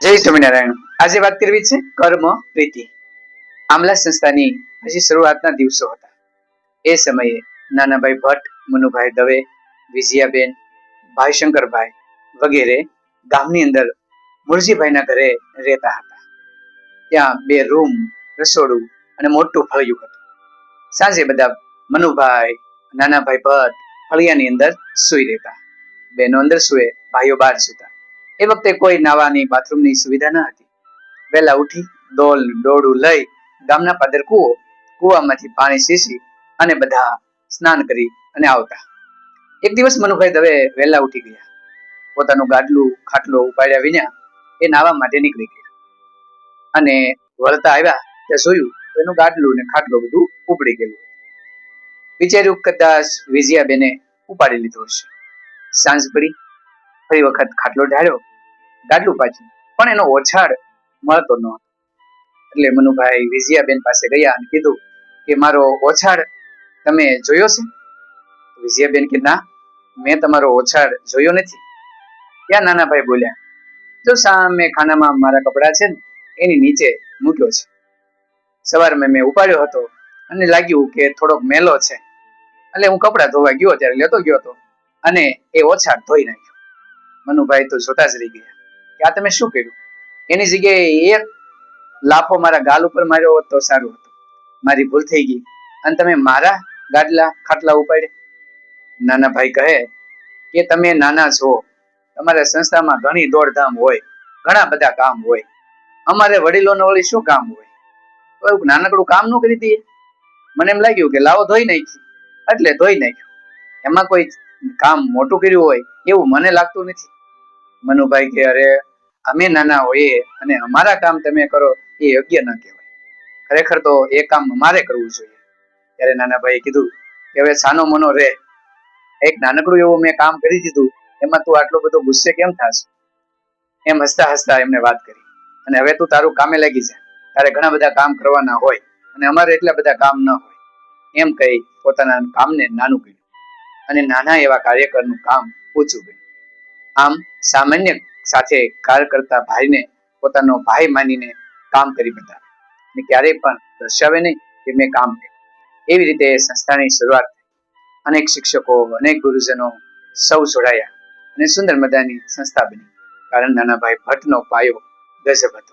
જય સ્વામિનારાયણ। આજે વાત કરવી છે કર્મ પ્રીતિ। આમલા સંસ્થાની હજી શરૂઆતના દિવસો હતા। એ સમયે નાનાભાઈ ભટ્ટ, મનુભાઈ દવે, વિજયાબેન, ભાઈ શંકરભાઈ વગેરે ગામની અંદર મુરજીભાઈના ઘરે રહેતા હતા। ત્યાં 2 રૂમ, રસોડું અને મોટું ફળિયું હતું। સાંજે બધા મનુભાઈ, નાનાભાઈ ભટ્ટ ફળિયાની અંદર સૂઈ રહેતા। બહેનો અંદર સૂએ, ભાઈઓ બહાર સૂતા। એ વખતે કોઈ નાવાની બાથરૂમની સુવિધા ન હતી। વહેલા ઉઠી ડોલ ડોળું લઈ ગામના પાદર કુવામાંથી પાણી સીસી અને બધા સ્નાન કરી અને આવતા। એક દિવસ મનુભાઈ દવે વહેલા ઉઠી ગયા। પોતાનું ગાડલું ખાટલો ઉપાડ્યા વિના એ નાવા માટે નીકળી ગયા અને વળતા આવ્યા ત્યાં જોયું તો એનું ગાડલું ને ખાટલો બધું ઉપડી ગયેલું। વિચાર્યું કદાચ વિજયાબેને ઉપાડી લીધો હશે। સાંજ પડી, ફરી વખત ખાટલો ઢાળ્યો, ગાડલું પાછું, પણ એનો ઓછાડ મળતો ન હતો। એટલે મનુભાઈ વિજયાબેન પાસે ગયા અને કીધું કે મારો ઓછાડ તમે જોયો છે? વિજયાબેન કે ના, મેં તમારો ઓછાડ જોયો નથી। ત્યાં નાનાભાઈ બોલ્યા, જો સામે ખાનામાં મારા કપડા છે ને એની નીચે મૂક્યો છે। સવારમાં મેં ઉપાડ્યો હતો અને લાગ્યું કે થોડોક મેલો છે, એટલે હું કપડા ધોવા ગયો ત્યારે લેતો ગયો હતો અને એ ઓછાડ ધોઈ નાખ્યો। મનુભાઈ તો જોતા જ રહી ગયા કે આ તમે શું કર્યું? એની જગ્યાએ એક લાફો મારા ગાલ ઉપર માર્યો હોત તો સારું હતું। મારી ભૂલ થઈ ગઈ અને તમે મારા ગાડલા ખાટલા ઉપાડ્યા। નાનાભાઈ કહે કે તમે નાના છો, તમારા સંસ્થામાં ઘણી દોડધામ હોય, ઘણા બધા કામ હોય, અમારે વડીલોને વળી શું કામ હોય? તો નાનકડું કામ ન કરી દઈએ? મને એમ લાગ્યું કે લાવો ધોઈ નાખી, એટલે ધોઈ નાખ્યું। એમાં કોઈ કામ મોટું કર્યું હોય એવું મને લાગતું નથી। મનુભાઈ કે અરે, અમે નાના હોઈએ અને અમારા કામ તમે કરો એ યોગ્ય ન કહેવાય। ખરેખર તો એ કામ અમારે કરવું જોઈએ। ત્યારે નાનાભાઈએ કીધું કે હવે સાનો મનો રે, એક નાનકડું એવું મેં કામ કરી દીધું, એમાં તું આટલો બધો ગુસ્સે કેમ થાશ? એમ હસતા હસતા એમને વાત કરી અને હવે તું તારું કામે લાગી જા, તારે ઘણા બધા કામ કરવાના હોય અને અમારે એટલા બધા કામ ન હોય, એમ કહી પોતાના કામને નાનું કર્યું અને નાના એવા કાર્યકરનું કામ ઓછું કર્યું। આમ સામાન્ય સાથે કાર કરતા ભાઈને પોતાનો ભાઈ માનીને કામ કરી બતાવે અને ક્યારેય પણ દર્શાવે નહીં કે મેં કામ કર્યું। એવી રીતે સંસ્થાની શરૂઆત થઈ। અનેક શિક્ષકો, અનેક ગુરુજનો સૌ જોડાયા અને સુંદર મજાની સંસ્થા બની। કારણ નાનાભાઈ ભટ્ટનો પાયો ગજબ હતો।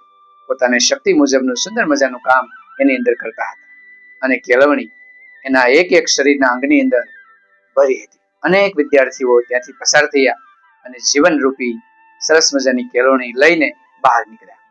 પોતાની શક્તિ મુજબનું સુંદર મજાનું કામ એની અંદર કરતા હતા અને કેળવણી એના એક એક શરીરના અંગની અંદર ભરી હતી। અનેક વિદ્યાર્થીઓ ત્યાંથી પસાર થયા અને જીવનરૂપી સરસ મજાની કેળવણી લઈને બહાર નીકળ્યા।